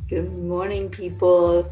Good morning, people.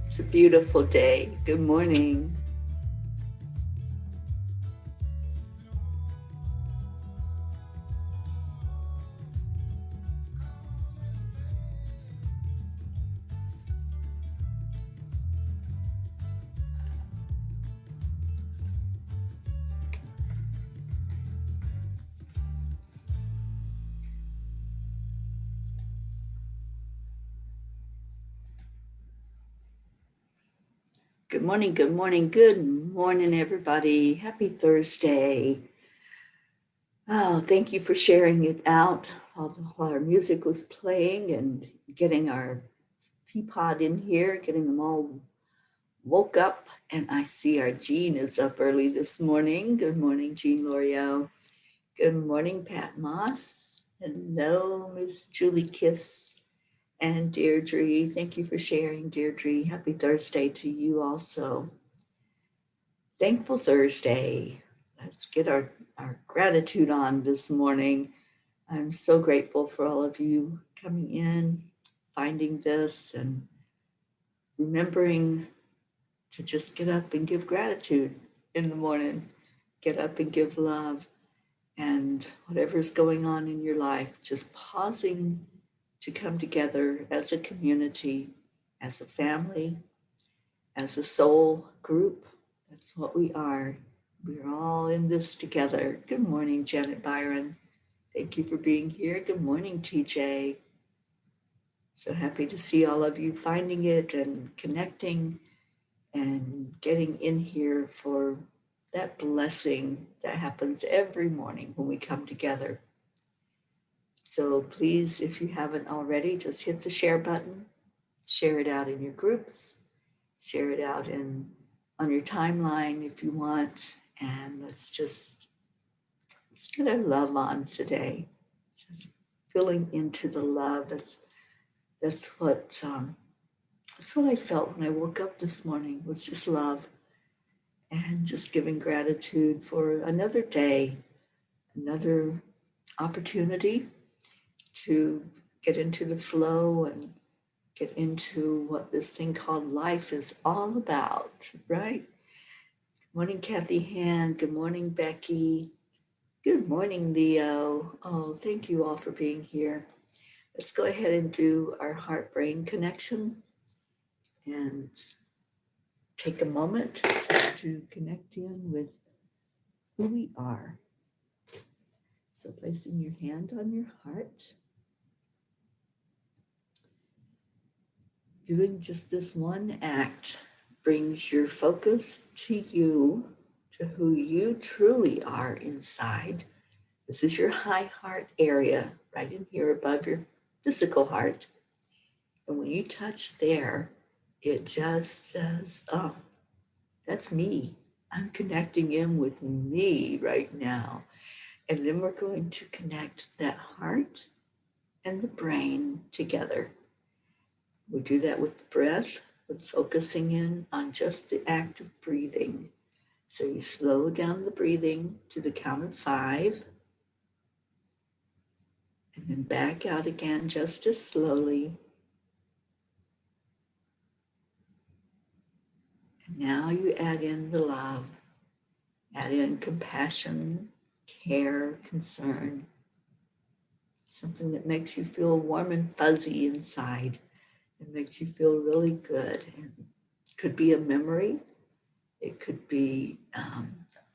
It's a beautiful day. Good morning. Good morning, good morning, good morning, everybody. Happy Thursday. Oh, thank you for sharing it out while our music was playing and getting our teapot in here, getting them all woke up. And I see our Jean is up early this morning. Good morning, Jean L'Oreal. Good morning, Pat Moss. Hello, Miss Julie Kiss. And Deirdre, thank you for sharing, Deirdre. Happy Thursday to you also. Thankful Thursday. Let's get our gratitude on this morning. I'm so grateful for all of you coming in, finding this, and remembering to just get up and give gratitude in the morning. Get up and give love. And whatever's going on in your life, just pausing to come together as a community, as a family, as a soul group. That's what we are. We're all in this together. Good morning, Janet Byron. Thank you for being here. Good morning, TJ. So happy to see all of you finding it and connecting and getting in here for that blessing that happens every morning when we come together. So please, if you haven't already, just hit the share button, share it out in your groups, share it out on your timeline if you want, and let's get our love on today. Just filling into the love. That's what I felt when I woke up this morning, was just love and just giving gratitude for another day, another opportunity to get into the flow and get into what this thing called life is all about, right? Good morning, Kathy Hand. Good morning, Becky. Good morning, Leo. Oh, thank you all for being here. Let's go ahead and do our heart-brain connection and take a moment just to connect in with who we are. So placing your hand on your heart, doing just this one act brings your focus to you, to who you truly are inside. This is your high heart area, right in here above your physical heart. And when you touch there, it just says, oh, that's me. I'm connecting in with me right now. And then we're going to connect that heart and the brain together. We do that with the breath, with focusing in on just the act of breathing. So you slow down the breathing to the count of 5, and then back out again just as slowly. And now you add in the love, add in compassion, care, concern, something that makes you feel warm and fuzzy inside. It makes you feel really good. And it could be a memory. It could be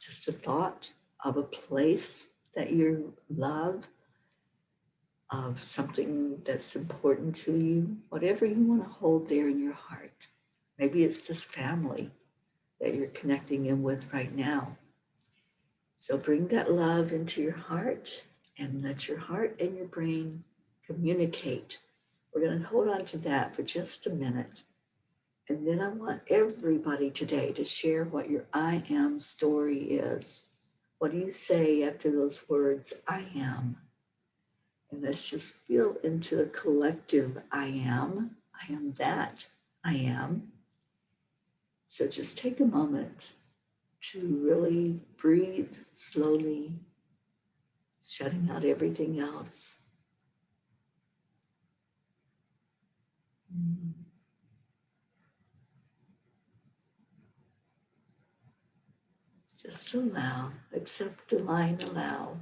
just a thought of a place that you love, of something that's important to you, whatever you want to hold there in your heart. Maybe it's this family that you're connecting in with right now. So bring that love into your heart and let your heart and your brain communicate. We're going to hold on to that for just a minute. And then I want everybody today to share what your I am story is. What do you say after those words, I am? And let's just feel into the collective I am. I am that I am. So just take a moment to really breathe slowly, shutting out everything else. Just allow, accept, align, allow.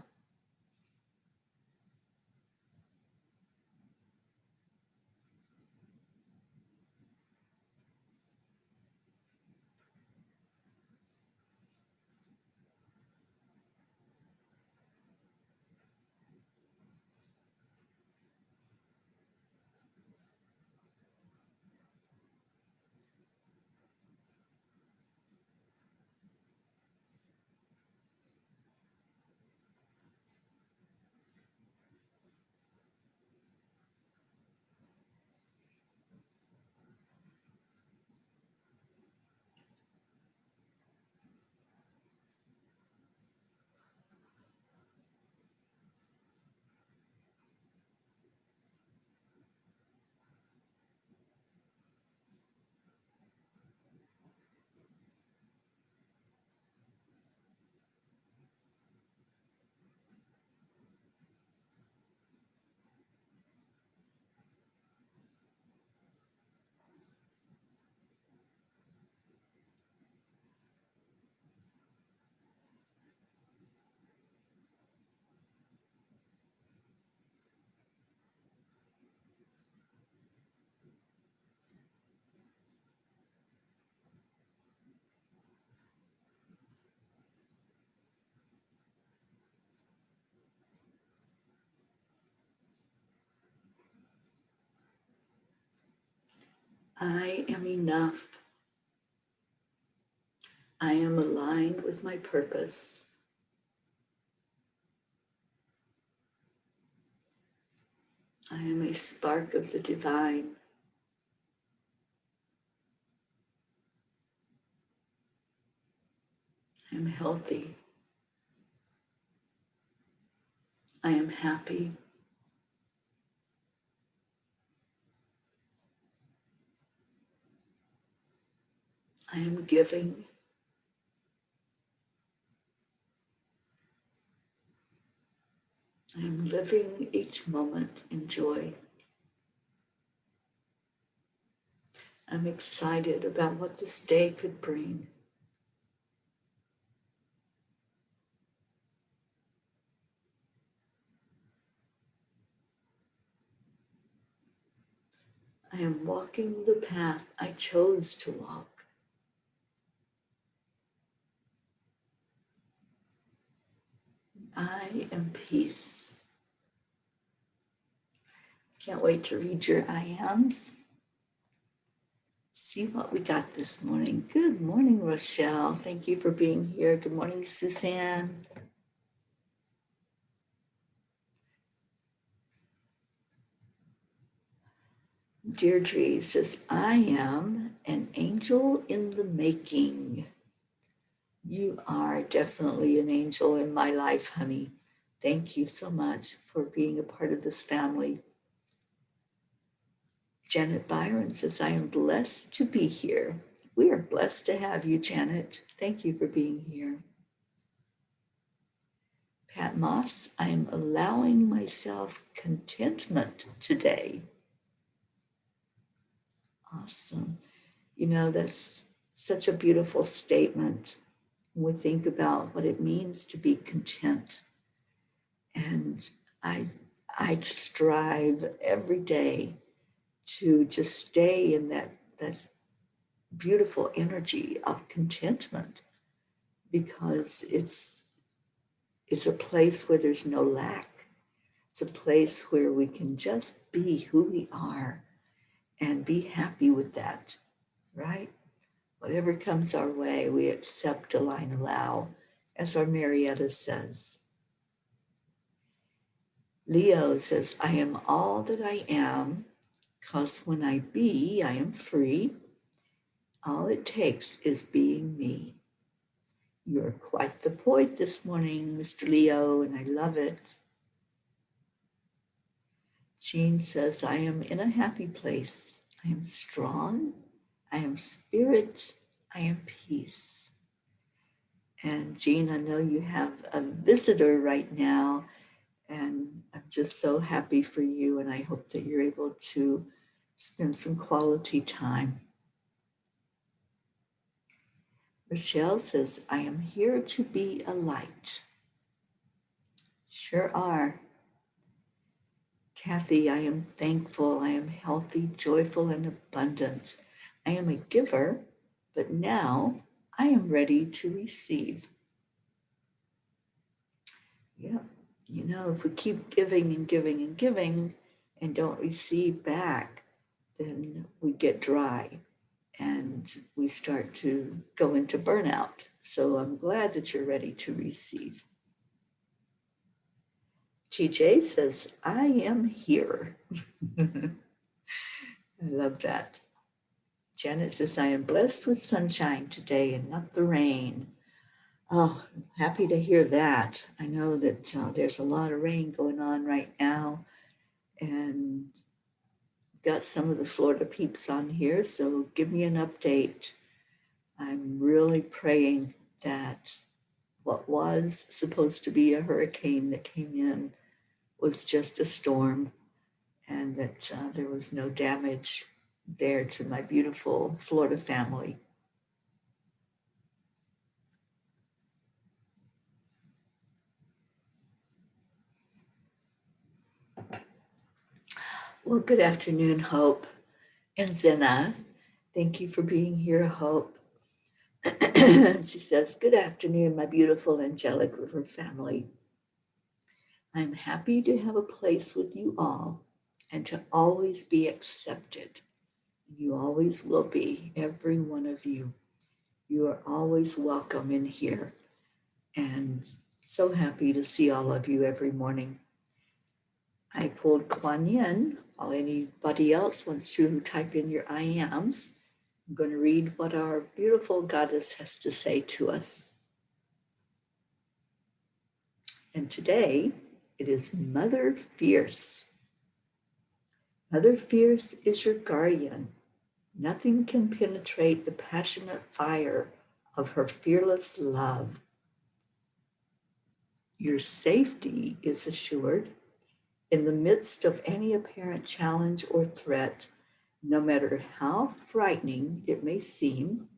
I am enough. I am aligned with my purpose. I am a spark of the divine. I am healthy. I am happy. I am giving. I am living each moment in joy. I'm excited about what this day could bring. I am walking the path I chose to walk. I am peace. Can't wait to read your I ams. See what we got this morning. Good morning, Rochelle. Thank you for being here. Good morning, Suzanne. Deirdre says, I am an angel in the making. You are definitely an angel in my life, honey. Thank you so much for being a part of this family. Janet Byron says, I am blessed to be here. We are blessed to have you, Janet. Thank you for being here. Pat Moss, I am allowing myself contentment today. Awesome. You know, that's such a beautiful statement when we think about what it means to be content. And I strive every day to just stay in that beautiful energy of contentment, because it's a place where there's no lack. It's a place where we can just be who we are and be happy with that, right? Whatever comes our way, we accept, align, allow, as our Marietta says. Leo says, I am all that I am, because when I be, I am free. All it takes is being me. You're quite the poet this morning, Mr. Leo, and I love it. Jean says, I am in a happy place. I am strong. I am spirit. I am peace. And Jean, I know you have a visitor right now, and I'm just so happy for you, and I hope that you're able to spend some quality time. Rochelle says, I am here to be a light. Sure are. Kathy, I am thankful. I am healthy, joyful, and abundant. I am a giver, but now I am ready to receive. Yeah, you know, if we keep giving and giving and giving and don't receive back, then we get dry and we start to go into burnout. So I'm glad that you're ready to receive. TJ says, I am here. I love that. Janet says, I am blessed with sunshine today and not the rain. Oh, happy to hear that. I know that there's a lot of rain going on right now, and got some of the Florida peeps on here, so give me an update. I'm really praying that what was supposed to be a hurricane that came in was just a storm, and that there was no damage there to my beautiful Florida family. Well, good afternoon, Hope and Zena. Thank you for being here, Hope. She says, good afternoon, my beautiful Angelic River family. I'm happy to have a place with you all and to always be accepted. You always will be, every one of you. You are always welcome in here. And so happy to see all of you every morning. I pulled Kuan Yin, while anybody else wants to type in your I ams. I'm going to read what our beautiful goddess has to say to us. And today, it is Mother Fierce. Mother Fierce is your guardian. Nothing can penetrate the passionate fire of her fearless love. Your safety is assured in the midst of any apparent challenge or threat, no matter how frightening it may seem,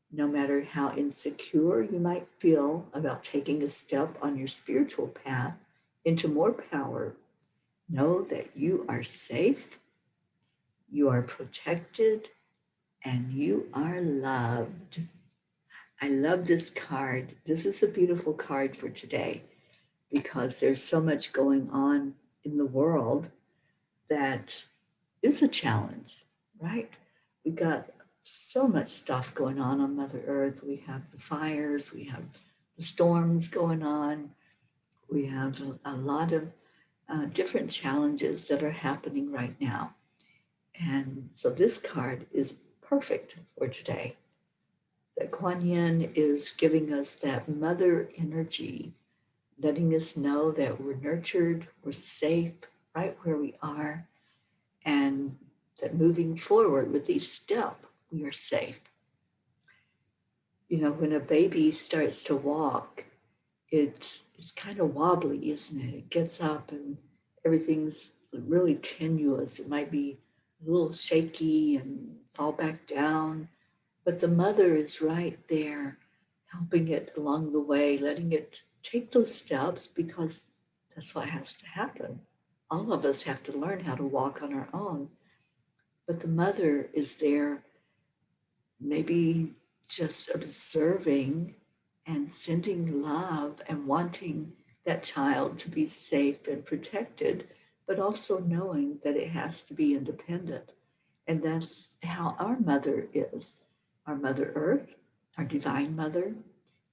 no matter how insecure you might feel about taking a step on your spiritual path into more power, know that you are safe, you are protected, and you are loved. I love this card. This is a beautiful card for today because there's so much going on in the world that is a challenge, right? We got so much stuff going on Mother Earth. We have the fires, we have the storms going on, we have a lot of different challenges that are happening right now. And so this card is perfect for today. That Kuan Yin is giving us that mother energy, letting us know that we're nurtured, we're safe right where we are, and that moving forward with each step, we are safe. You know, when a baby starts to walk, it's kind of wobbly, isn't it? It gets up and everything's really tenuous. It might be a little shaky and fall back down, but the mother is right there helping it along the way, letting it take those steps because that's what has to happen. All of us have to learn how to walk on our own, but the mother is there maybe just observing and sending love and wanting that child to be safe and protected, but also knowing that it has to be independent. And that's how our mother is. Our Mother Earth, our Divine Mother,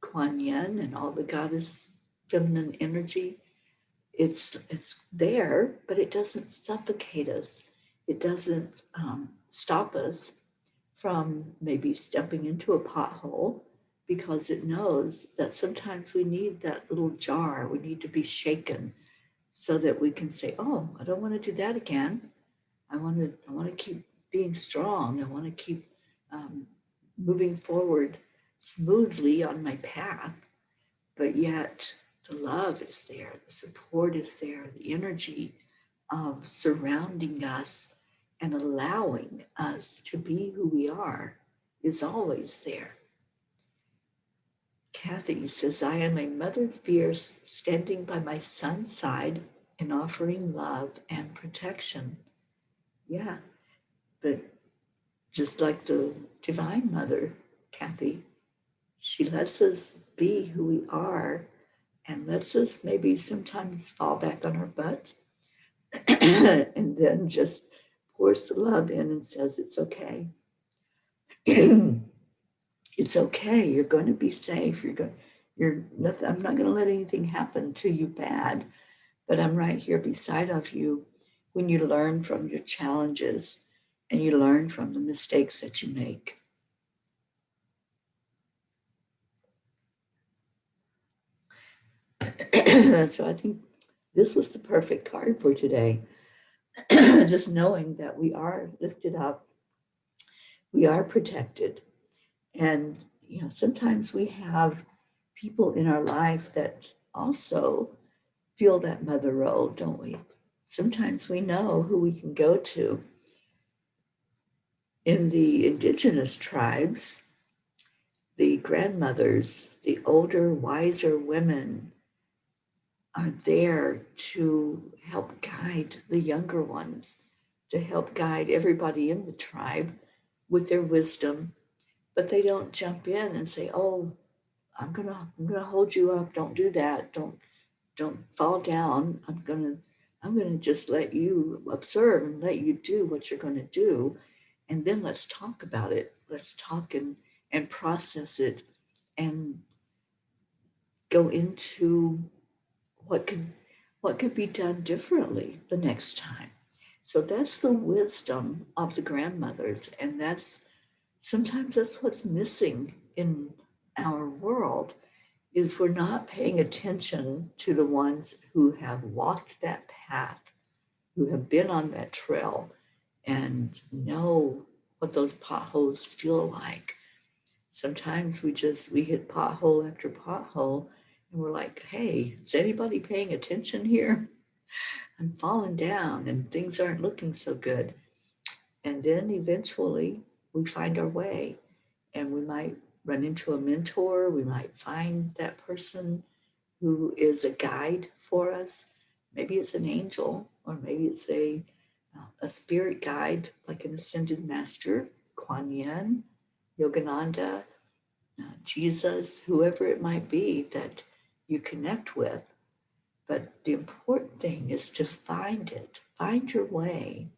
Kuan Yin and all the goddess feminine energy. It's there, but it doesn't suffocate us. It doesn't stop us from maybe stepping into a pothole, because it knows that sometimes we need that little jar. We need to be shaken so that we can say, "Oh, I don't want to do that again. I want to keep being strong. I want to keep um, moving forward smoothly on my path." But yet, the love is there, the support is there, the energy of surrounding us and allowing us to be who we are is always there. Kathy says, "I am a mother fierce, standing by my son's side and offering love and protection." Yeah, but just like the Divine Mother, Kathy, she lets us be who we are and lets us maybe sometimes fall back on our butt and then just pours the love in and says, "It's okay." It's okay. You're going to be safe. You're nothing. I'm not going to let anything happen to you bad, but I'm right here beside of you when you learn from your challenges and you learn from the mistakes that you make. So I think this was the perfect card for today. Just knowing that we are lifted up, we are protected. And, sometimes we have people in our life that also feel that mother role, don't we? Sometimes we know who we can go to. In the indigenous tribes, the grandmothers, the older, wiser women are there to help guide the younger ones, to help guide everybody in the tribe with their wisdom. But they don't jump in and say, "Oh, I'm gonna hold you up. Don't do that. Don't fall down. I'm gonna just let you observe and let you do what you're gonna do, and then let's talk about it. Let's talk and process it and go into what could what could be done differently the next time." So that's the wisdom of the grandmothers, and that's what's missing in our world, is we're not paying attention to the ones who have walked that path, who have been on that trail and know what those potholes feel like. Sometimes we hit pothole after pothole and we're like, "Hey, is anybody paying attention here? I'm falling down and things aren't looking so good." And then eventually we find our way, and we might run into a mentor. We might find that person who is a guide for us. Maybe it's an angel, or maybe it's a spirit guide, like an ascended master, Kuan Yin, Yogananda, Jesus, whoever it might be that you connect with. But the important thing is to find it, find your way,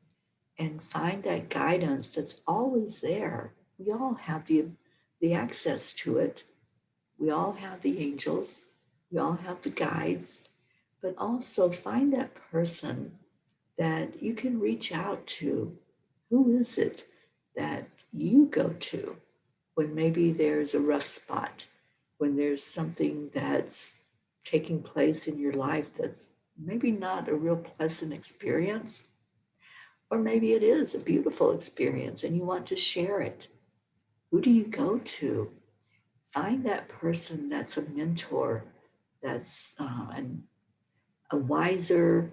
and find that guidance that's always there. We all have the access to it. We all have the angels. We all have the guides. But also find that person that you can reach out to. Who is it that you go to when maybe there's a rough spot, when there's something that's taking place in your life that's maybe not a real pleasant experience? Or maybe it is a beautiful experience and you want to share it. Who do you go to? Find that person that's a mentor, that's a wiser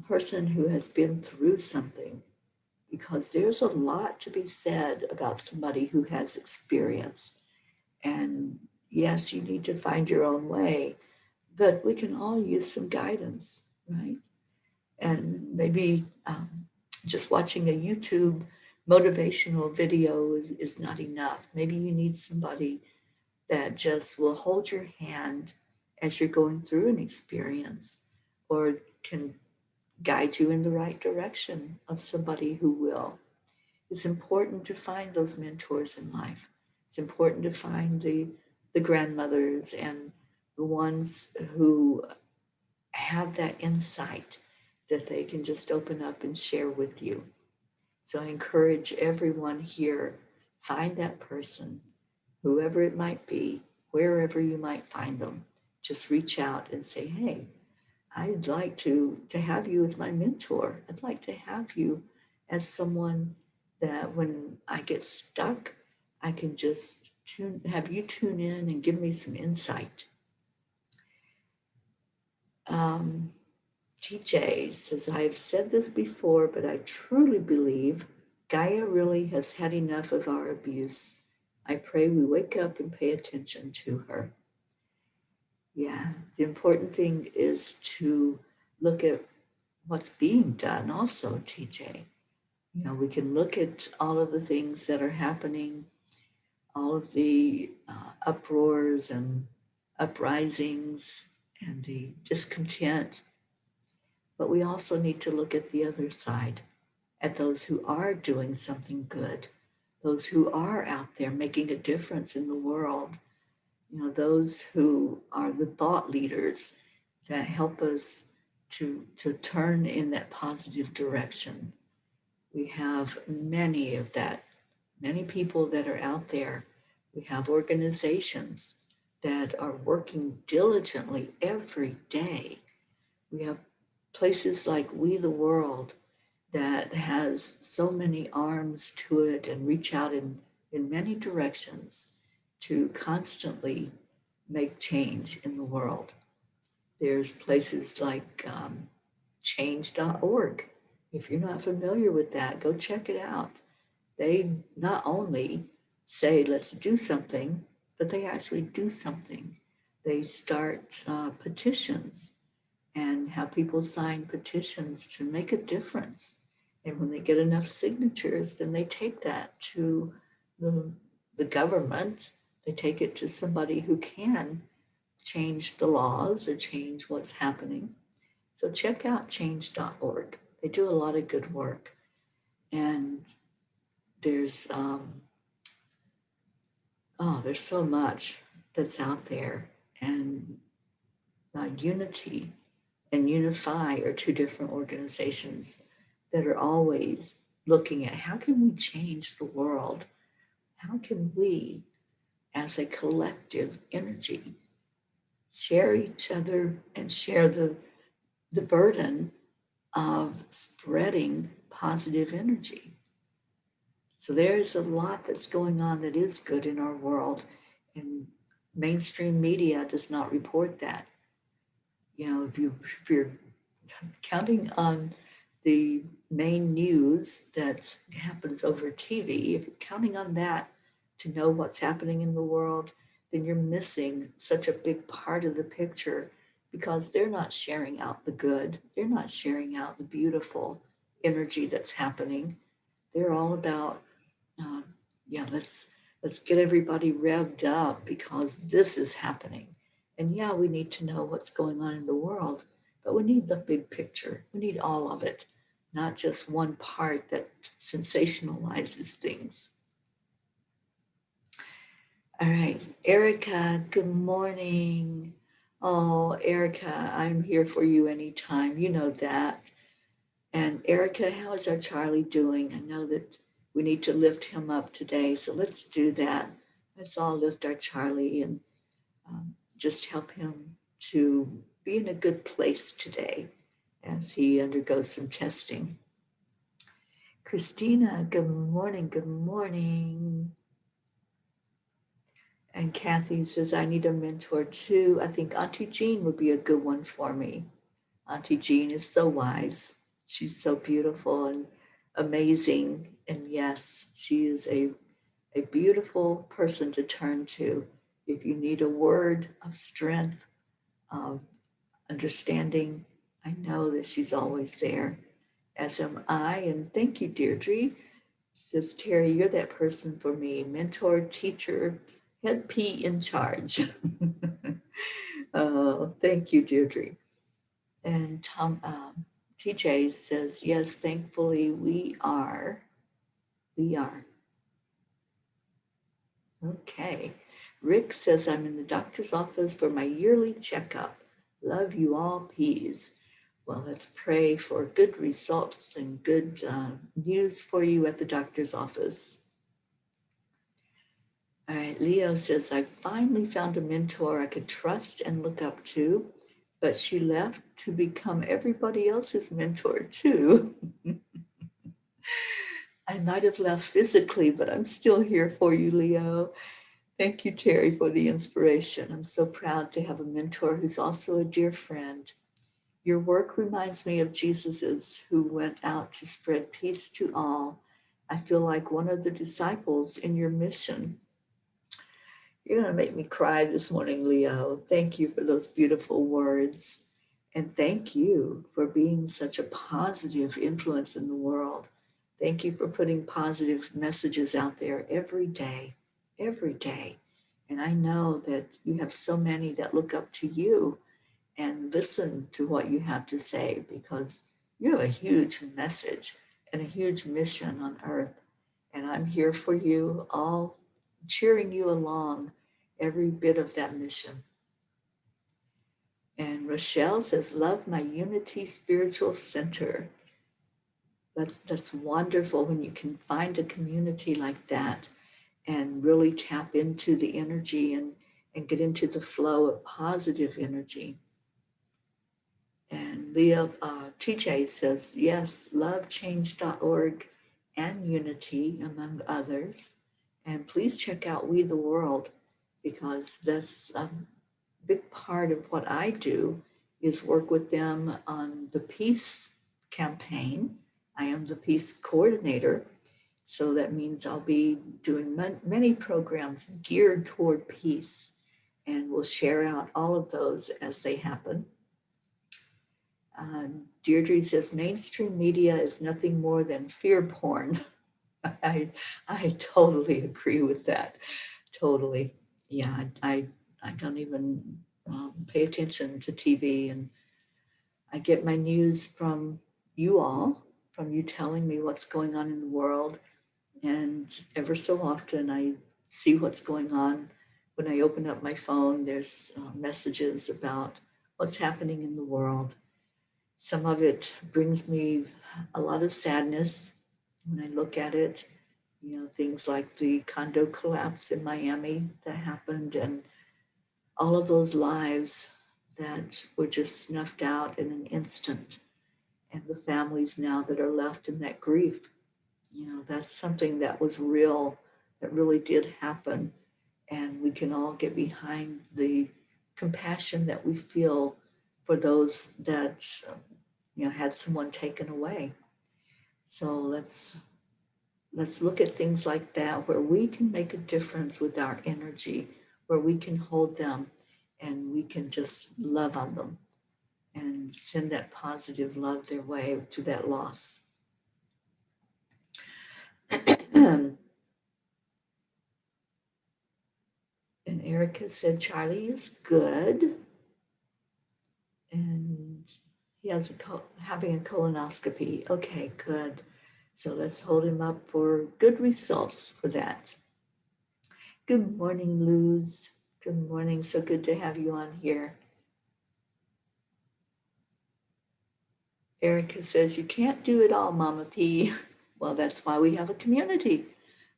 person who has been through something, because there's a lot to be said about somebody who has experience. And yes, you need to find your own way, but we can all use some guidance, right? And maybe just watching a YouTube motivational video is not enough. Maybe you need somebody that just will hold your hand as you're going through an experience, or can guide you in the right direction of somebody who will. It's important to find those mentors in life. It's important to find the grandmothers and the ones who have that insight that they can just open up and share with you. So I encourage everyone here, find that person, whoever it might be, wherever you might find them. Just reach out and say, hey, I'd like to have you as my mentor. I'd like to have you as someone that when I get stuck, I can just have you tune in and give me some insight. TJ says, I have said this before, but I truly believe Gaia really has had enough of our abuse. I pray we wake up and pay attention to her. Yeah, the important thing is to look at what's being done also, TJ. You know, we can look at all of the things that are happening, all of the uproars and uprisings and the discontent. But we also need to look at the other side, at those who are doing something good, those who are out there making a difference in the world, you know, those who are the thought leaders that help us to turn in that positive direction. We have many of that, many people that are out there. We have organizations that are working diligently every day. We have places like We the World that has so many arms to it and reach out in many directions to constantly make change in the world. There's places like change.org. If you're not familiar with that, go check it out. They not only say, let's do something, but they actually do something. They start petitions and have people sign petitions to make a difference. And when they get enough signatures, then they take that to the government. They take it to somebody who can change the laws or change what's happening. So check out change.org. They do a lot of good work. And there's there's so much that's out there. And unity and Unify are two different organizations that are always looking at how can we change the world? How can we, as a collective energy, share each other and share the burden of spreading positive energy? So there's a lot that's going on that is good in our world, and mainstream media does not report that. You know, if you're counting on the main news that happens over TV, if you're counting on that to know what's happening in the world, then you're missing such a big part of the picture, because they're not sharing out the good. They're not sharing out the beautiful energy that's happening. They're all about, let's get everybody revved up because this is happening. And yeah, we need to know what's going on in the world, but we need the big picture. We need all of it, not just one part that sensationalizes things. All right, Erica, good morning. Oh, Erica, I'm here for you anytime. You know that. And Erica, how is our Charlie doing? I know that we need to lift him up today, so let's do that. Let's all lift our Charlie and just help him to be in a good place today as he undergoes some testing. Christina, good morning, good morning. And Kathy says, I need a mentor too. I think Auntie Jean would be a good one for me. Auntie Jean is so wise. She's so beautiful and amazing. And yes, she is a beautiful person to turn to if you need a word of strength, of understanding. I know that she's always there, as am I. And thank you, Deirdre. Says, Teri, you're that person for me. Mentor, teacher, head P in charge. Oh, thank you, Deirdre. And TJ says, yes, thankfully we are. We are. Okay. Rick says, I'm in the doctor's office for my yearly checkup. Love you all, peas. Well, let's pray for good results and good news for you at the doctor's office. All right, Leo says, I finally found a mentor I could trust and look up to, but she left to become everybody else's mentor too. I might have left physically, but I'm still here for you, Leo. Thank you, Teri, for the inspiration. I'm so proud to have a mentor who's also a dear friend. Your work reminds me of Jesus's, who went out to spread peace to all. I feel like one of the disciples in your mission. You're going to make me cry this morning, Leo. Thank you for those beautiful words. And thank you for being such a positive influence in the world. Thank you for putting positive messages out there every day, every day. And I know that you have so many that look up to you and listen to what you have to say, because you have a huge message and a huge mission on earth. And I'm here for you, all cheering you along every bit of that mission. And Rochelle says, love my Unity Spiritual Center. That's wonderful when you can find a community like that and really tap into the energy and get into the flow of positive energy. And Leo TJ says, yes, lovechange.org and Unity, among others. And please check out We the World, because that's a big part of what I do is work with them on the peace campaign. I am the peace coordinator. So that means I'll be doing many programs geared toward peace, and we'll share out all of those as they happen. Deirdre says, mainstream media is nothing more than fear porn. I totally agree with that. Totally. Yeah, I don't even pay attention to TV, and I get my news from you all, from you telling me what's going on in the world. And ever so often I see what's going on. When I open up my phone, there's messages about what's happening in the world. Some of it brings me a lot of sadness when I look at it. You know, things like the condo collapse in Miami that happened, and all of those lives that were just snuffed out in an instant. And the families now that are left in that grief. You know, that's something that was real, that really did happen. And we can all get behind the compassion that we feel for those that, had someone taken away. So let's look at things like that, where we can make a difference with our energy, where we can hold them and we can just love on them and send that positive love their way through that loss. And Erica said, Charlie is good. And he has having a colonoscopy. Okay, good. So let's hold him up for good results for that. Good morning, Luz. Good morning. So good to have you on here. Erica says, you can't do it all, Mama P. Well, that's why we have a community.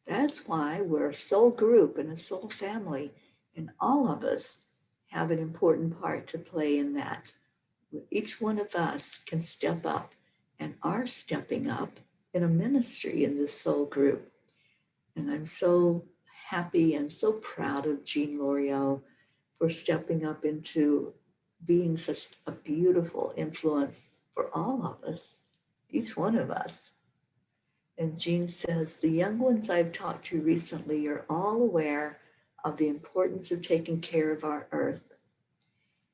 That's why we're a soul group and a soul family. And all of us have an important part to play in that. Each one of us can step up and are stepping up in a ministry in this soul group. And I'm so happy and so proud of Jean Lorio for stepping up into being such a beautiful influence for all of us, each one of us. And Jean says, the young ones I've talked to recently are all aware of the importance of taking care of our earth.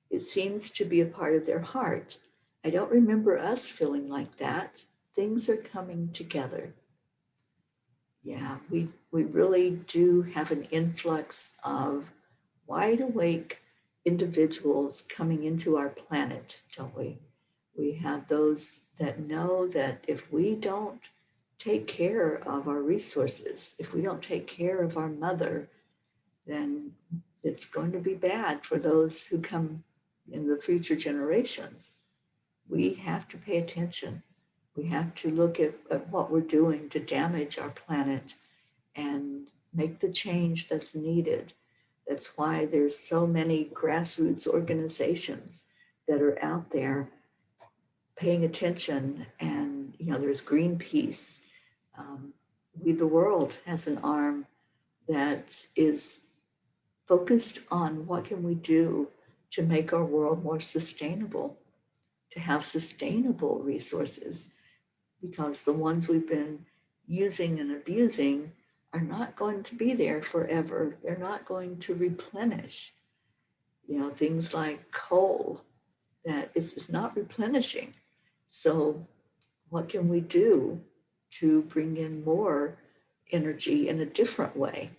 It seems to be a part of their heart. I don't remember us feeling like that. Things are coming together. Yeah, we really do have an influx of wide awake individuals coming into our planet, don't we? We have those that know that if we don't take care of our resources, if we don't take care of our mother, then it's going to be bad for those who come in the future generations. We have to pay attention. We have to look at what we're doing to damage our planet and make the change that's needed. That's why there's so many grassroots organizations that are out there paying attention. And, there's Greenpeace. We the World has an arm that is focused on what can we do to make our world more sustainable, to have sustainable resources, because the ones we've been using and abusing are not going to be there forever. They're not going to replenish. Things like coal, that it's not replenishing. So what can we do to bring in more energy in a different way?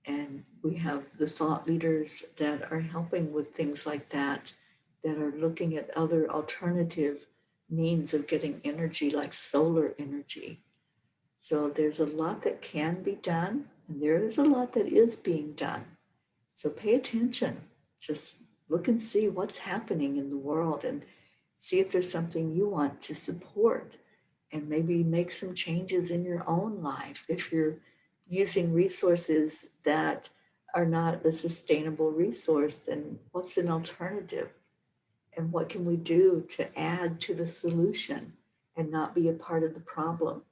And we have the thought leaders that are helping with things like that are looking at other alternative means of getting energy, like solar energy. So there's a lot that can be done, and there is a lot that is being done. So pay attention. Just look and see what's happening in the world and see if there's something you want to support, and maybe make some changes in your own life. If you're using resources that are not a sustainable resource, then what's an alternative? And what can we do to add to the solution and not be a part of the problem?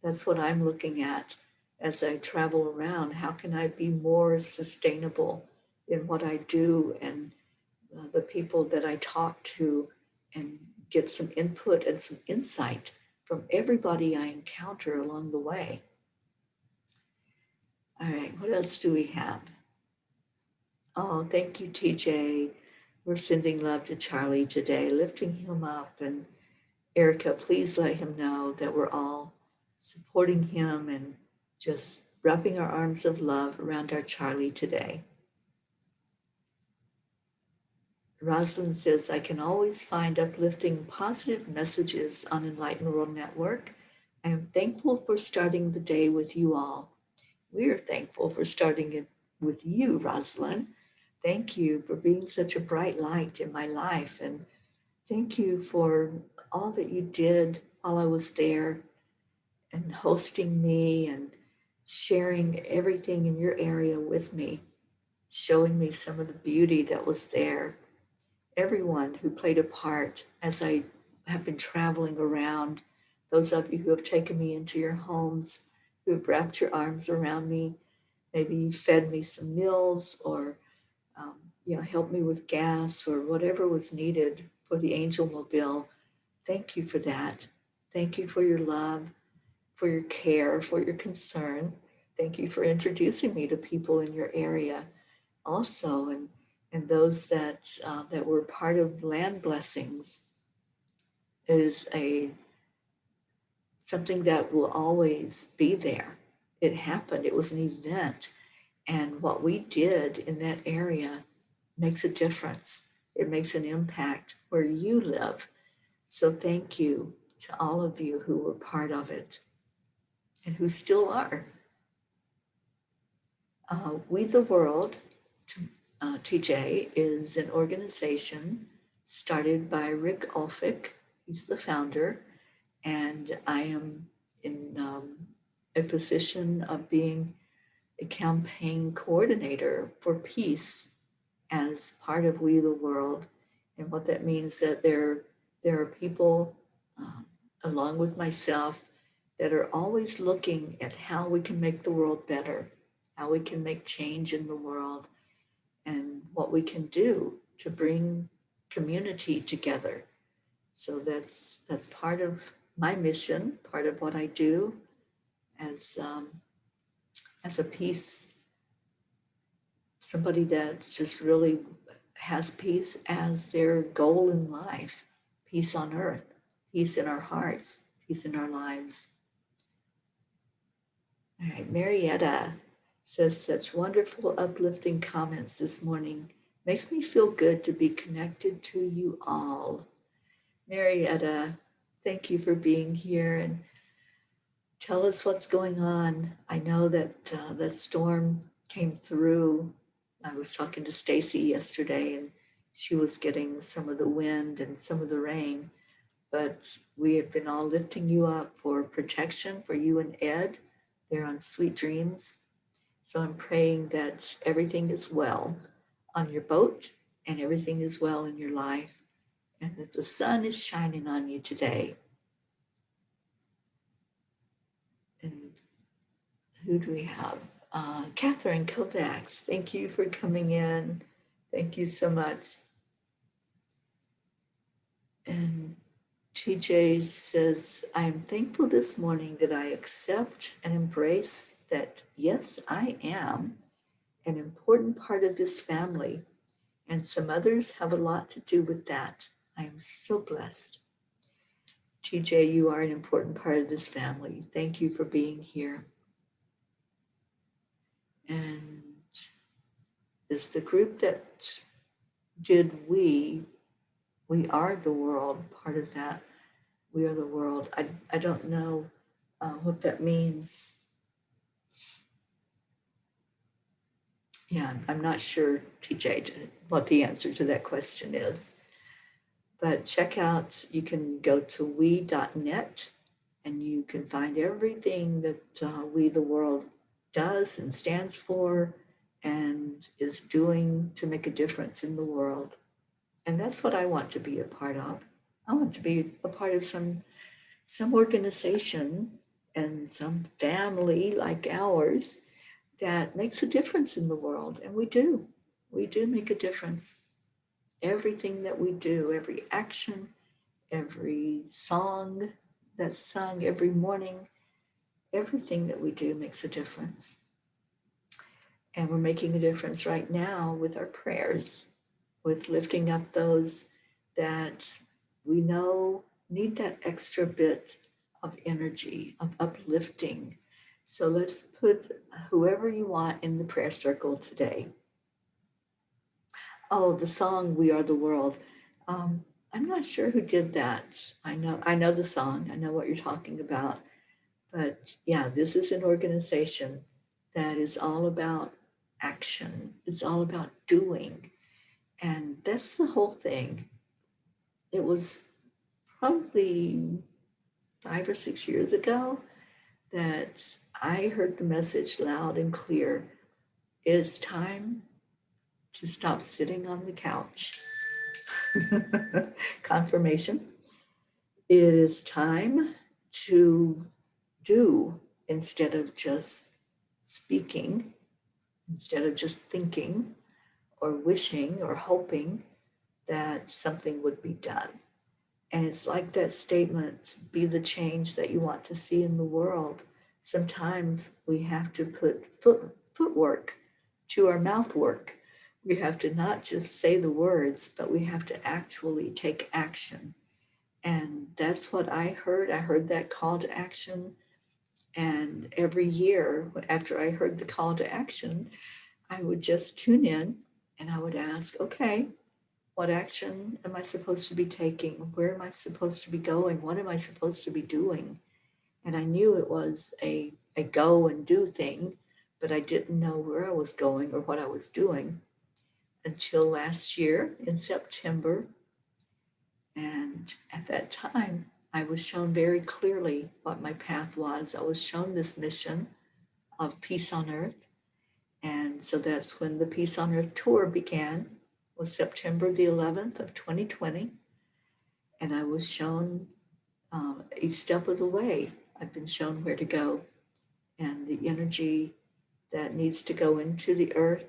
That's what I'm looking at as I travel around. How can I be more sustainable in what I do and the people that I talk to, and get some input and some insight from everybody I encounter along the way? All right, what else do we have? Oh, thank you, TJ. We're sending love to Charlie today, lifting him up. And Erica, please let him know that we're all supporting him and just wrapping our arms of love around our Charlie today. Rosalind says, I can always find uplifting positive messages on Enlightened World Network. I am thankful for starting the day with you all. We are thankful for starting it with you, Rosalind. Thank you for being such a bright light in my life. And thank you for all that you did while I was there, and hosting me and sharing everything in your area with me, showing me some of the beauty that was there. Everyone who played a part as I have been traveling around, those of you who have taken me into your homes, who have wrapped your arms around me, maybe fed me some meals, or helped me with gas or whatever was needed for the Angel Mobile. Thank you for that. Thank you for your love, for your care, for your concern. Thank you for introducing me to people in your area also, and those that were part of Land Blessings. Is something that will always be there. It happened. It was an event. And what we did in that area makes a difference. It makes an impact where you live. So thank you to all of you who were part of it and who still are. We the World, TJ, is an organization started by Rick Ulfick. He's the founder. And I am in a position of being a campaign coordinator for peace as part of We the World. And what that means, that there are people along with myself that are always looking at how we can make the world better, how we can make change in the world, and what we can do to bring community together. So that's part of my mission, part of what I do as a peace, somebody that just really has peace as their goal in life, peace on earth, peace in our hearts, peace in our lives. All right, Marietta says, such wonderful, uplifting comments this morning. Makes me feel good to be connected to you all. Marietta, thank you for being here, and tell us what's going on. I know that that storm came through. I was talking to Stacy yesterday, and she was getting some of the wind and some of the rain. But we have been all lifting you up for protection for you and Ed. They're on Sweet Dreams. So I'm praying that everything is well on your boat and everything is well in your life, and that the sun is shining on you today. And who do we have? Catherine Kovacs, thank you for coming in. Thank you so much. And TJ says, I am thankful this morning that I accept and embrace that, yes, I am an important part of this family, and some others have a lot to do with that. I am so blessed. TJ, you are an important part of this family. Thank you for being here. And is the group that did we are the world, part of that. We are the world. I don't know what that means. Yeah, I'm not sure, TJ, what the answer to that question is. But check out, you can go to we.net and you can find everything that We the World does and stands for and is doing to make a difference in the world. And that's what I want to be a part of. I want to be a part of some organization and some family like ours that makes a difference in the world. And we do make a difference. Everything that we do, every action, every song that's sung every morning, everything that we do makes a difference. And we're making a difference right now with our prayers, with lifting up those that we know need that extra bit of energy, of uplifting. So let's put whoever you want in the prayer circle today. Oh, the song "We Are the World." I'm not sure who did that. I know the song. I know what you're talking about. But yeah, this is an organization that is all about action. It's all about doing. And that's the whole thing. It was probably 5 or 6 years ago that I heard the message loud and clear. It's time to stop sitting on the couch. Confirmation. It is time to do instead of just speaking, instead of just thinking or wishing or hoping that something would be done. And it's like that statement, be the change that you want to see in the world. Sometimes we have to put footwork to our mouth work. We have to not just say the words, but we have to actually take action. And that's what I heard. I heard that call to action. And every year after I heard the call to action, I would just tune in and I would ask, okay, what action am I supposed to be taking? Where am I supposed to be going? What am I supposed to be doing? And I knew it was a go and do thing, but I didn't know where I was going or what I was doing until last year in September. And at that time, I was shown very clearly what my path was. I was shown this mission of peace on earth. And so that's when the Peace on Earth tour began, was September the 11th of 2020. And I was shown each step of the way. I've been shown where to go and the energy that needs to go into the earth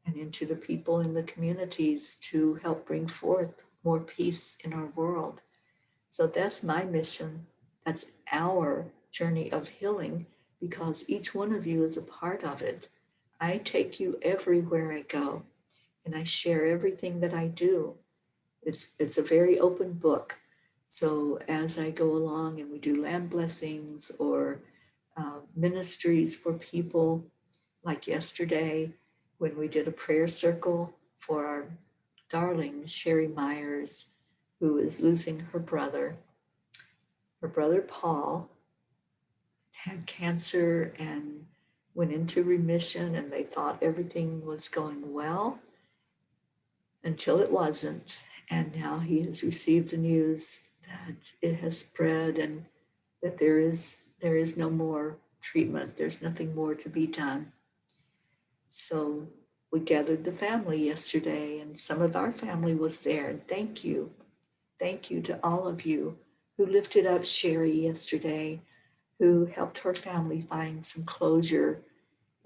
and into the people in the communities to help bring forth more peace in our world. So that's my mission. That's our journey of healing, because each one of you is a part of it. I take you everywhere I go, and I share everything that I do. It's a very open book. So as I go along and we do land blessings or ministries for people, like yesterday when we did a prayer circle for our darling Sherry Myers, who is losing her brother. Her brother Paul had cancer and went into remission and they thought everything was going well until it wasn't. And now he has received the news that it has spread and that there is no more treatment. There's nothing more to be done. So we gathered the family yesterday, and some of our family was there. And thank you. Thank you to all of you who lifted up Sherry yesterday, who helped her family find some closure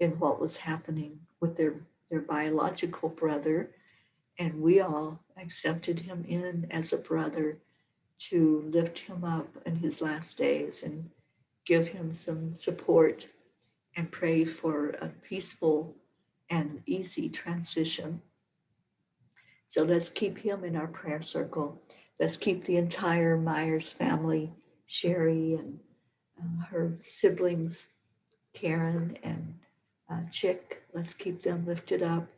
in what was happening with their biological brother. And we all accepted him in as a brother to lift him up in his last days and give him some support and pray for a peaceful and easy transition. So let's keep him in our prayer circle. Let's keep the entire Myers family, Sherry and her siblings, Karen and Chick, let's keep them lifted up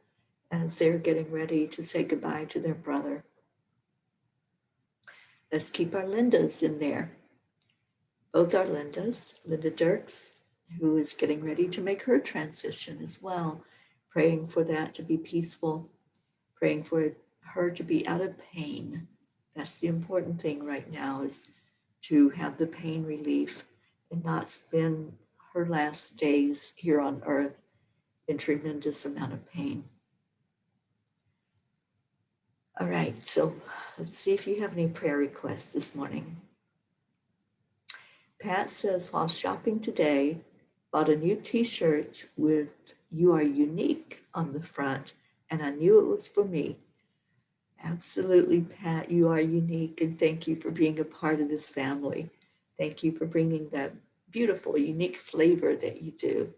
as they're getting ready to say goodbye to their brother. Let's keep our Lindas in there. Both our Lindas, Linda Dirks, who is getting ready to make her transition as well, praying for that to be peaceful, praying for her to be out of pain. That's the important thing right now, is to have the pain relief and not spend her last days here on earth in tremendous amount of pain. All right, so let's see if you have any prayer requests this morning. Pat says, while shopping today, bought a new t-shirt with "You Are Unique" on the front, and I knew it was for me. Absolutely, Pat, you are unique, and thank you for being a part of this family. Thank you for bringing that beautiful, unique flavor that you do.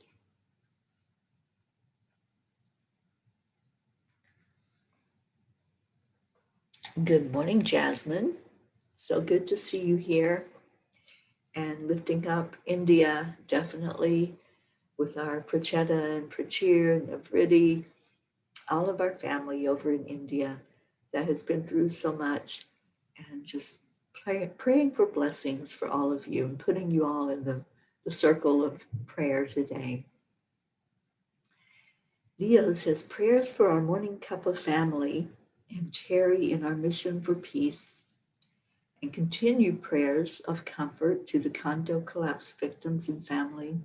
Good morning, Jasmine. So good to see you here. And lifting up India, definitely, with our Pracheta and Prachir and Avriti, all of our family over in India that has been through so much, and just praying for blessings for all of you and putting you all in the circle of prayer today. Leo says, prayers for our morning Cuppa family and Teri in our mission for peace, and continued prayers of comfort to the condo collapse victims and family,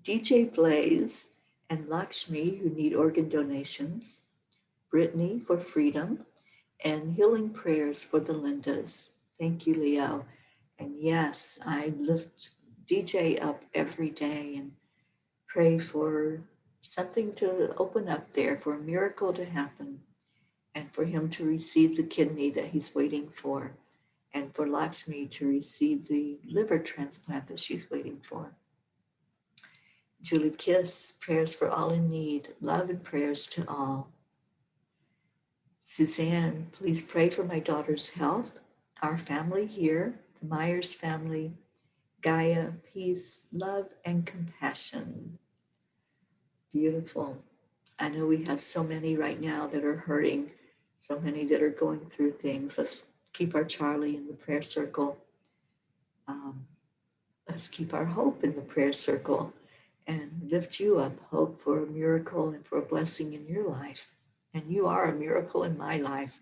DJ Blaze and Lakshmi who need organ donations, Brittany for freedom, and healing prayers for the Lindas. Thank you, Leo. And yes, I lift DJ up every day and pray for something to open up there, for a miracle to happen, and for him to receive the kidney that he's waiting for, and for Lakshmi to receive the liver transplant that she's waiting for. Julie Kiss, prayers for all in need, love and prayers to all. Suzanne, please pray for my daughter's health, our family here, the Myers family, Gaia, peace, love, and compassion. Beautiful. I know we have so many right now that are hurting, so many that are going through things. Let's keep our Charlie in the prayer circle. Let's keep our Hope in the prayer circle and lift you up, Hope, for a miracle and for a blessing in your life. And you are a miracle in my life.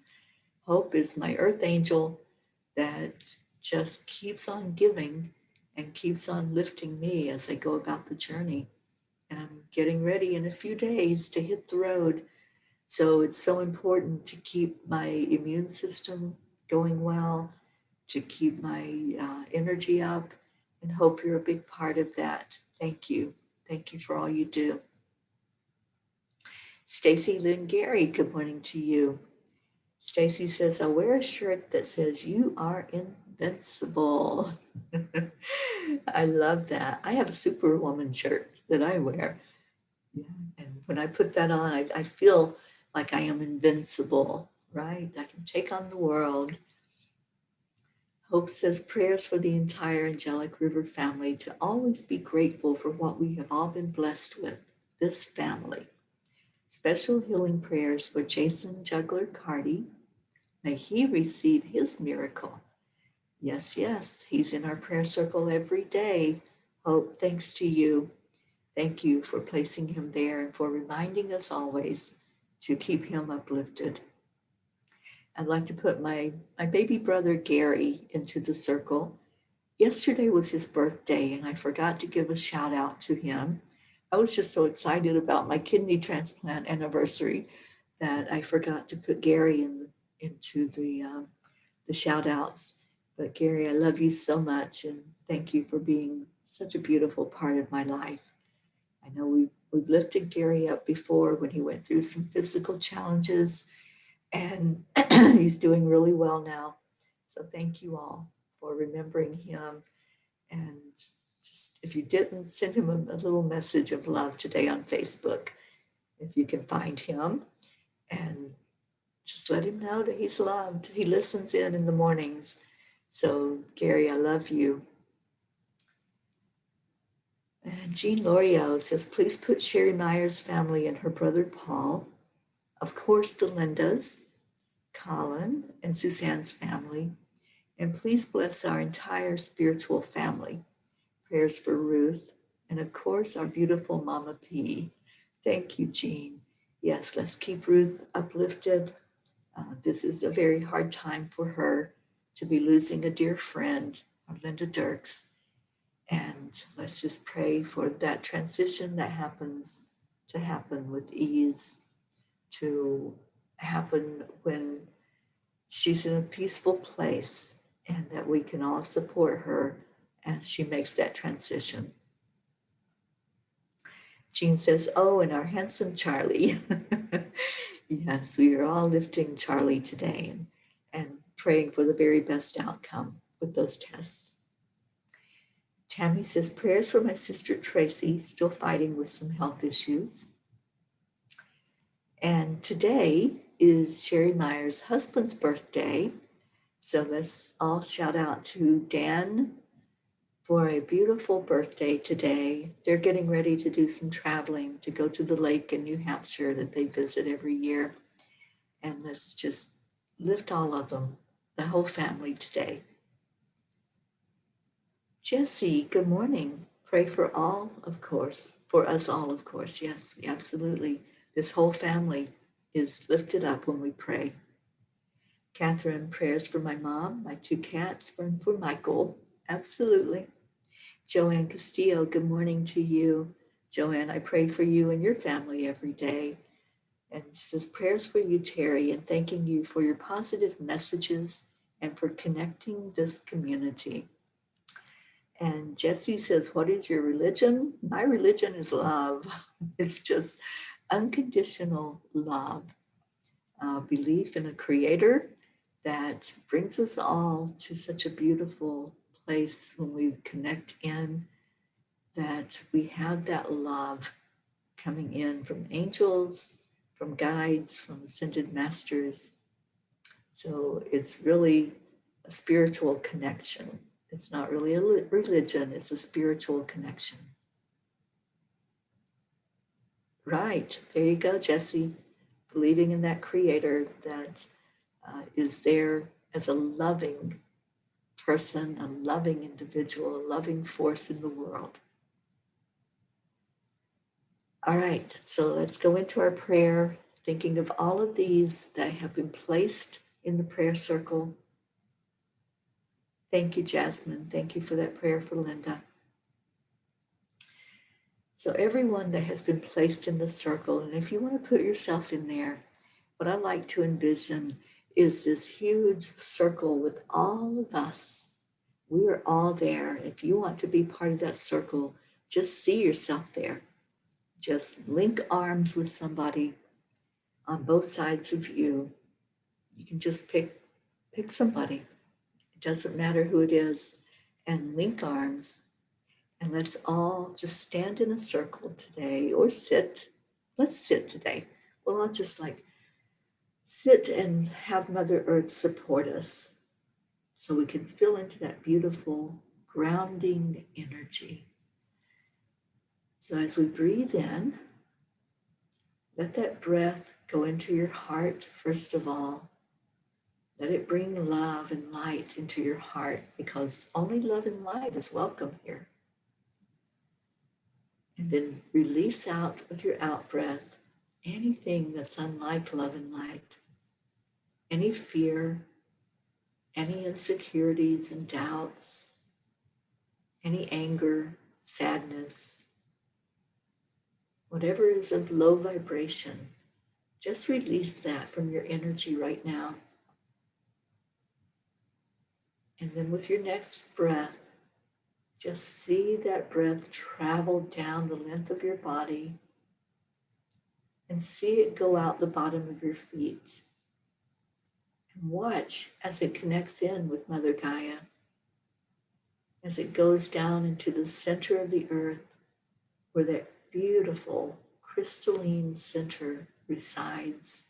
Hope is my earth angel that just keeps on giving and keeps on lifting me as I go about the journey. And I'm getting ready in a few days to hit the road. So it's so important to keep my immune system going well, to keep my energy up, and Hope you're a big part of that. Thank you. Thank you for all you do. Stacy Lynn Gary, good morning to you. Stacy says, I wear a shirt that says, you are invincible. I love that. I have a Superwoman shirt that I wear. Yeah. And when I put that on, I feel like I am invincible, right? I can take on the world. Hope says, prayers for the entire Angelic River family to always be grateful for what we have all been blessed with, this family. Special healing prayers for Jason Juggler Carty. May he receive his miracle. Yes, yes, he's in our prayer circle every day. Hope, thanks to you. Thank you for placing him there and for reminding us always to keep him uplifted. I'd like to put my baby brother Gary into the circle. Yesterday was his birthday, and I forgot to give a shout out to him. I was just so excited about my kidney transplant anniversary that I forgot to put Gary into the shout outs. But Gary, I love you so much, and thank you for being such a beautiful part of my life. I know we've lifted Gary up before when he went through some physical challenges, and he's doing really well now. So thank you all for remembering him. And just if you didn't, send him a little message of love today on Facebook, if you can find him, and just let him know that he's loved. He listens in the mornings. So Gary, I love you. And Jean L'Oreal says, please put Sherry Meyer's family and her brother Paul, of course the Lindas, Colin, and Suzanne's family, and please bless our entire spiritual family. Prayers for Ruth, and of course our beautiful Mama P. Thank you, Jean. Yes, let's keep Ruth uplifted. This is a very hard time for her to be losing a dear friend, Linda Dirks. And let's just pray for that transition that happens to happen with ease, to happen when she's in a peaceful place, and that we can all support her as she makes that transition. Jean says, oh, and our handsome Charlie. Yes, we are all lifting Charlie today and praying for the very best outcome with those tests. Tammy says, prayers for my sister Tracy, still fighting with some health issues. And today is Sherry Meyer's husband's birthday. So let's all shout out to Dan for a beautiful birthday today. They're getting ready to do some traveling to go to the lake in New Hampshire that they visit every year. And let's just lift all of them, the whole family today. Jesse, good morning. Pray for all, of course, for us all, of course. Yes, absolutely. This whole family is lifted up when we pray. Catherine, prayers for my mom, my two cats, and for Michael. Absolutely. Joanne Castillo, good morning to you. Joanne, I pray for you and your family every day. And it says prayers for you, Teri, and thanking you for your positive messages and for connecting this community. And Jesse says, what is your religion? My religion is love. It's just unconditional love. Belief in a creator that brings us all to such a beautiful place when we connect in, that we have that love coming in from angels, from guides, from ascended masters. So it's really a spiritual connection. It's not really a religion, it's a spiritual connection. Right, there you go, Jesse. Believing in that creator that is there as a loving person, a loving individual, a loving force in the world. All right, so let's go into our prayer, thinking of all of these that have been placed in the prayer circle. Thank you, Jasmine. Thank you for that prayer for Linda. So everyone that has been placed in the circle, and if you want to put yourself in there, what I like to envision is this huge circle with all of us. We are all there. If you want to be part of that circle, just see yourself there. Just link arms with somebody on both sides of you. You can just pick somebody. It doesn't matter who it is, and link arms. And let's all just stand in a circle today or sit. Let's sit today. Well, I'll just sit and have Mother Earth support us so we can feel into that beautiful grounding energy. So as we breathe in, let that breath go into your heart first of all. Let it bring love and light into your heart, because only love and light is welcome here. And then release out with your out breath anything that's unlike love and light, any fear, any insecurities and doubts, any anger, sadness, whatever is of low vibration. Just release that from your energy right now. And then with your next breath, just see that breath travel down the length of your body and see it go out the bottom of your feet. And watch as it connects in with Mother Gaia, as it goes down into the center of the earth where that beautiful crystalline center resides.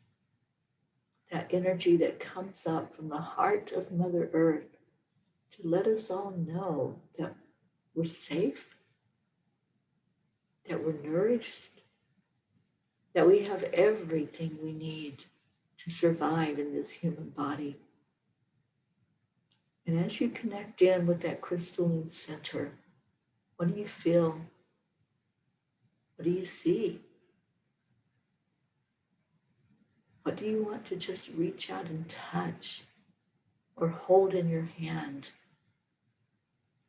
That energy that comes up from the heart of Mother Earth to let us all know that we're safe, that we're nourished, that we have everything we need to survive in this human body. And as you connect in with that crystalline center, what do you feel? What do you see? What do you want to just reach out and touch or hold in your hand?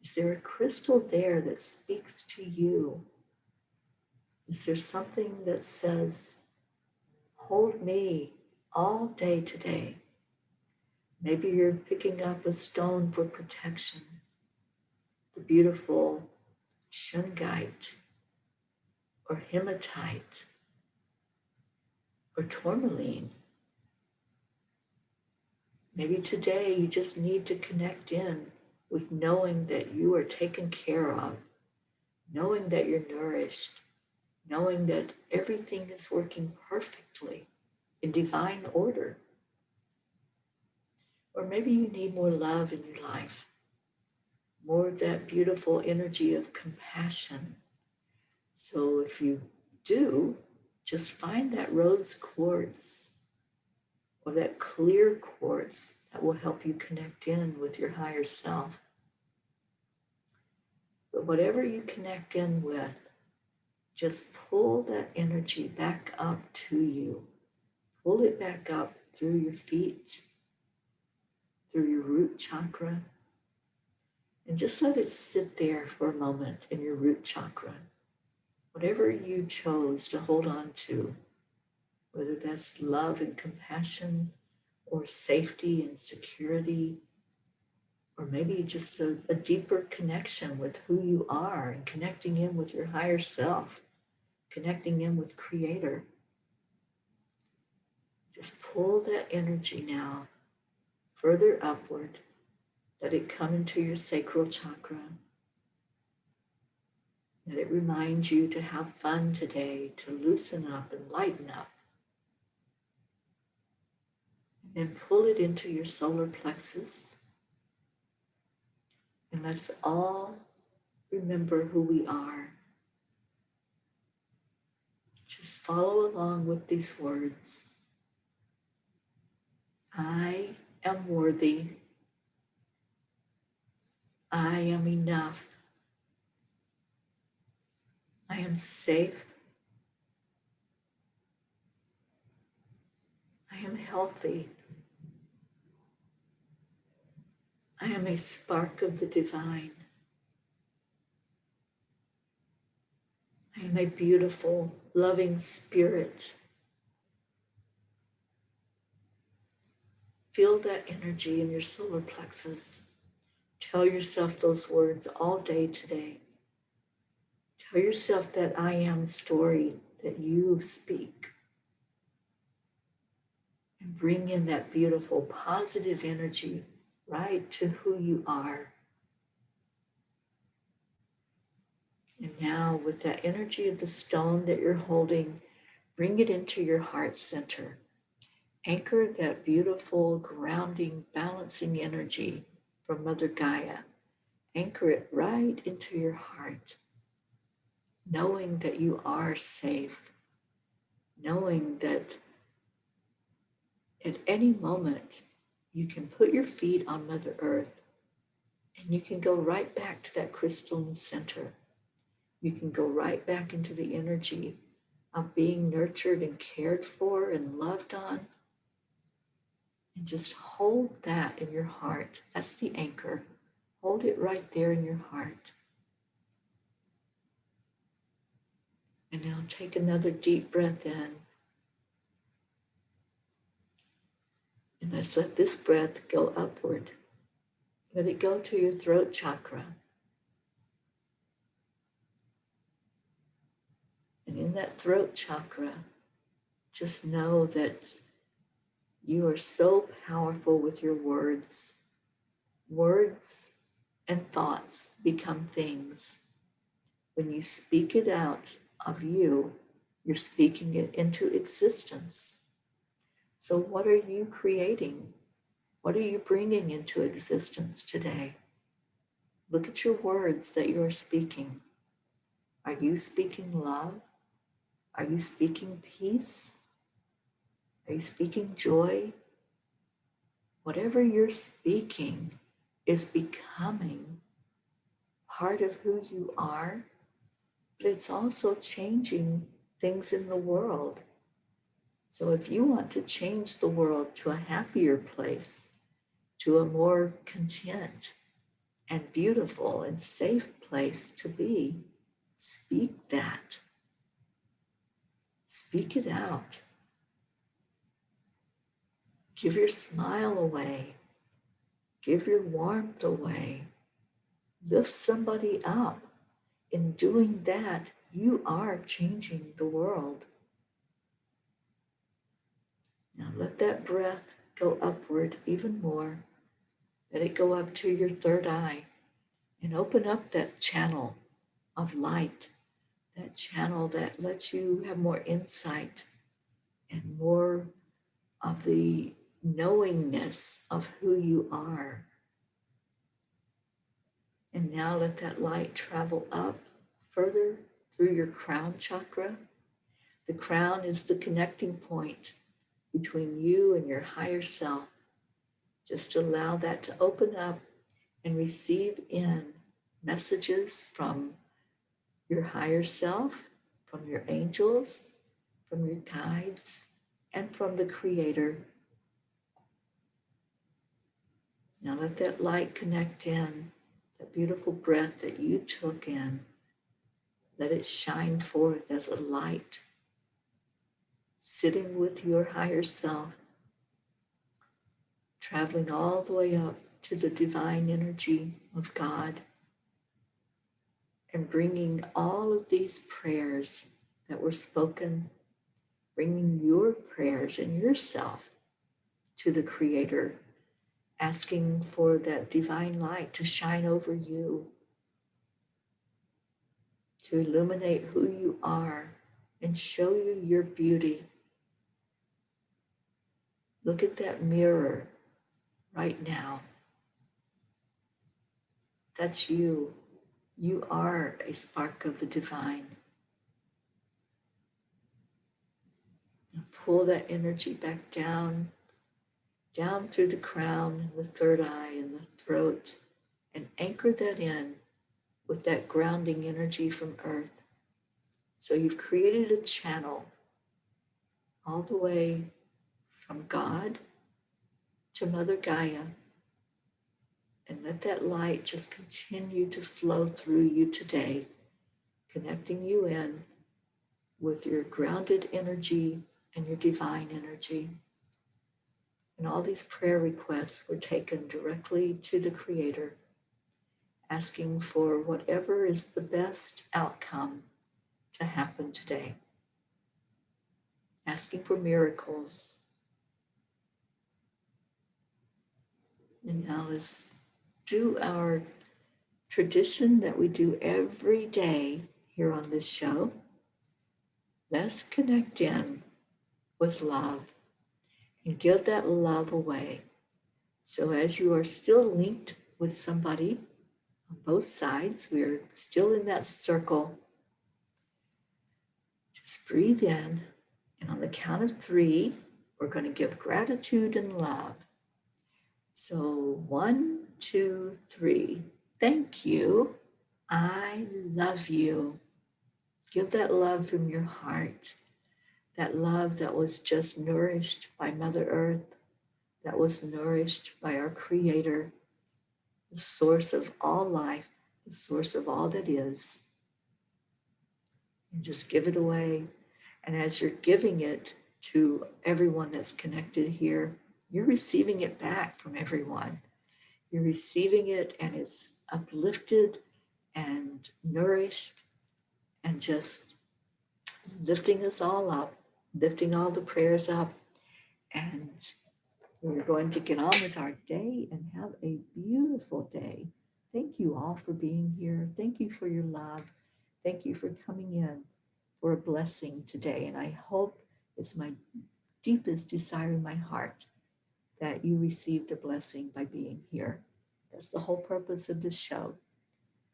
Is there a crystal there that speaks to you? Is there something that says, hold me all day today? Maybe you're picking up a stone for protection, the beautiful shungite or hematite or tourmaline. Maybe today you just need to connect in with knowing that you are taken care of, knowing that you're nourished, knowing that everything is working perfectly in divine order. Or maybe you need more love in your life, more of that beautiful energy of compassion. So if you do, just find that rose quartz or that clear quartz that will help you connect in with your higher self. But whatever you connect in with, just pull that energy back up to you. Pull it back up through your feet, through your root chakra, and just let it sit there for a moment in your root chakra. Whatever you chose to hold on to, whether that's love and compassion, or safety and security, or maybe just a deeper connection with who you are and connecting in with your higher self, connecting in with Creator. Just pull that energy now further upward. Let it come into your sacral chakra. Let it remind you to have fun today, to loosen up and lighten up. And then pull it into your solar plexus. And let's all remember who we are. Just follow along with these words. I am worthy. I am enough. I am safe. I am healthy. I am a spark of the divine. I am a beautiful, loving spirit. Feel that energy in your solar plexus. Tell yourself those words all day today. Tell yourself that I am story that you speak. And bring in that beautiful, positive energy right to who you are. And now with that energy of the stone that you're holding, bring it into your heart center. Anchor that beautiful, grounding, balancing energy from Mother Gaia. Anchor it right into your heart, knowing that you are safe, knowing that at any moment you can put your feet on Mother Earth and you can go right back to that crystalline center You can go right back into the energy of being nurtured and cared for and loved on. And just hold that in your heart. That's the anchor. Hold it right there in your heart. And now take another deep breath in. And let's let this breath go upward. Let it go to your throat chakra. And in that throat chakra, just know that you are so powerful with your words. Words and thoughts become things. When you speak it out of you, you're speaking it into existence. So what are you creating? What are you bringing into existence today? Look at your words that you are speaking. Are you speaking love? Are you speaking peace? Are you speaking joy? Whatever you're speaking is becoming part of who you are, but it's also changing things in the world. So if you want to change the world to a happier place, to a more content and beautiful and safe place to be, speak that. Speak it out. Give your smile away. Give your warmth away. Lift somebody up. In doing that, you are changing the world. Now let that breath go upward even more. Let it go up to your third eye and open up that channel of light, that channel that lets you have more insight and more of the knowingness of who you are. And now let that light travel up further through your crown chakra. The crown is the connecting point between you and your higher self. Just allow that to open up and receive in messages from your higher self, from your angels, from your guides, and from the Creator. Now let that light connect in, that beautiful breath that you took in. Let it shine forth as a light, sitting with your higher self, traveling all the way up to the divine energy of God, and bringing all of these prayers that were spoken, bringing your prayers and yourself to the Creator, asking for that divine light to shine over you, to illuminate who you are and show you your beauty. Look at that mirror right now. That's you. You are a spark of the divine. Now pull that energy back down through the crown and the third eye and the throat, and anchor that in with that grounding energy from earth. So you've created a channel all the way from God to Mother Gaia, and let that light just continue to flow through you today, connecting you in with your grounded energy and your divine energy. And all these prayer requests were taken directly to the Creator, asking for whatever is the best outcome to happen today, asking for miracles. And now let's do our tradition that we do every day here on this show. Let's connect in with love and give that love away. So as you are still linked with somebody on both sides, we're still in that circle. Just breathe in, and on the count of 3, we're going to give gratitude and love. So 1, 2, 3. Thank you. I love you. Give that love from your heart, that love that was just nourished by Mother Earth, that was nourished by our Creator, the source of all life, the source of all that is. And just give it away. And as you're giving it to everyone that's connected here, you're receiving it back from everyone. You're receiving it, and it's uplifted and nourished and just lifting us all up, lifting all the prayers up. And we're going to get on with our day and have a beautiful day. Thank you all for being here. Thank you for your love. Thank you for coming in for a blessing today. And I hope it's my deepest desire in my heart that you received a blessing by being here. That's the whole purpose of this show.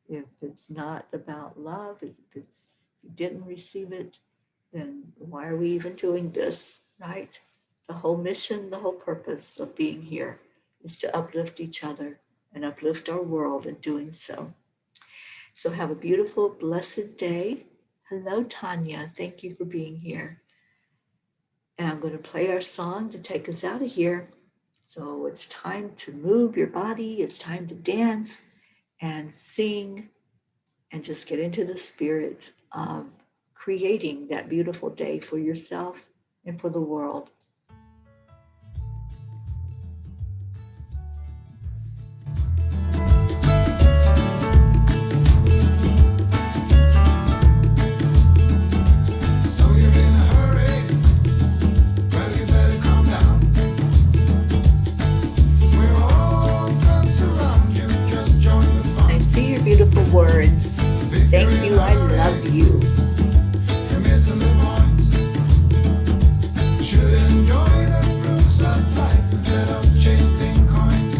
If it's not about love, if you didn't receive it, then why are we even doing this, right? The whole mission, the whole purpose of being here is to uplift each other and uplift our world in doing so. So have a beautiful, blessed day. Hello, Tanya. Thank you for being here. And I'm going to play our song to take us out of here. So it's time to move your body. It's time to dance and sing and just get into the spirit of creating that beautiful day for yourself and for the world. Beautiful words. Thank you. I love you. Should enjoy the fruits of life instead of chasing coins.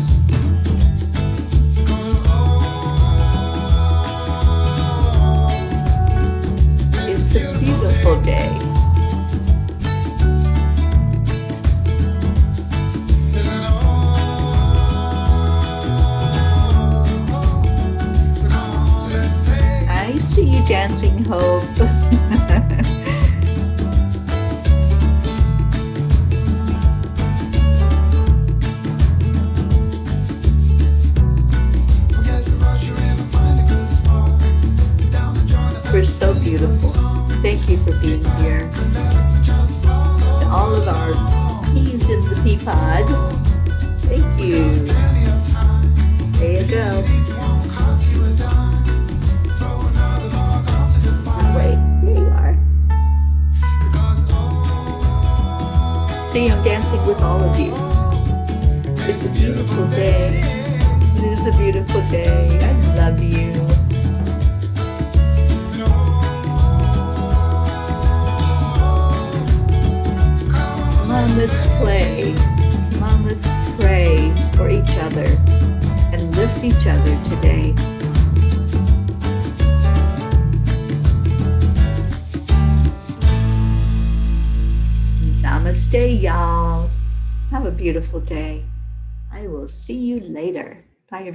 It's a beautiful day. Dancing Hope. We're so beautiful. Thank you for being here. And all of our peas in the pea pod. Thank you. There you go. See, I'm dancing with all of you. It's a beautiful day. It is a beautiful day. I love you. Come on, let's play. Come on, let's pray for each other and lift each other today. Namaste, y'all. Have a beautiful day. I will see you later. Bye, everybody.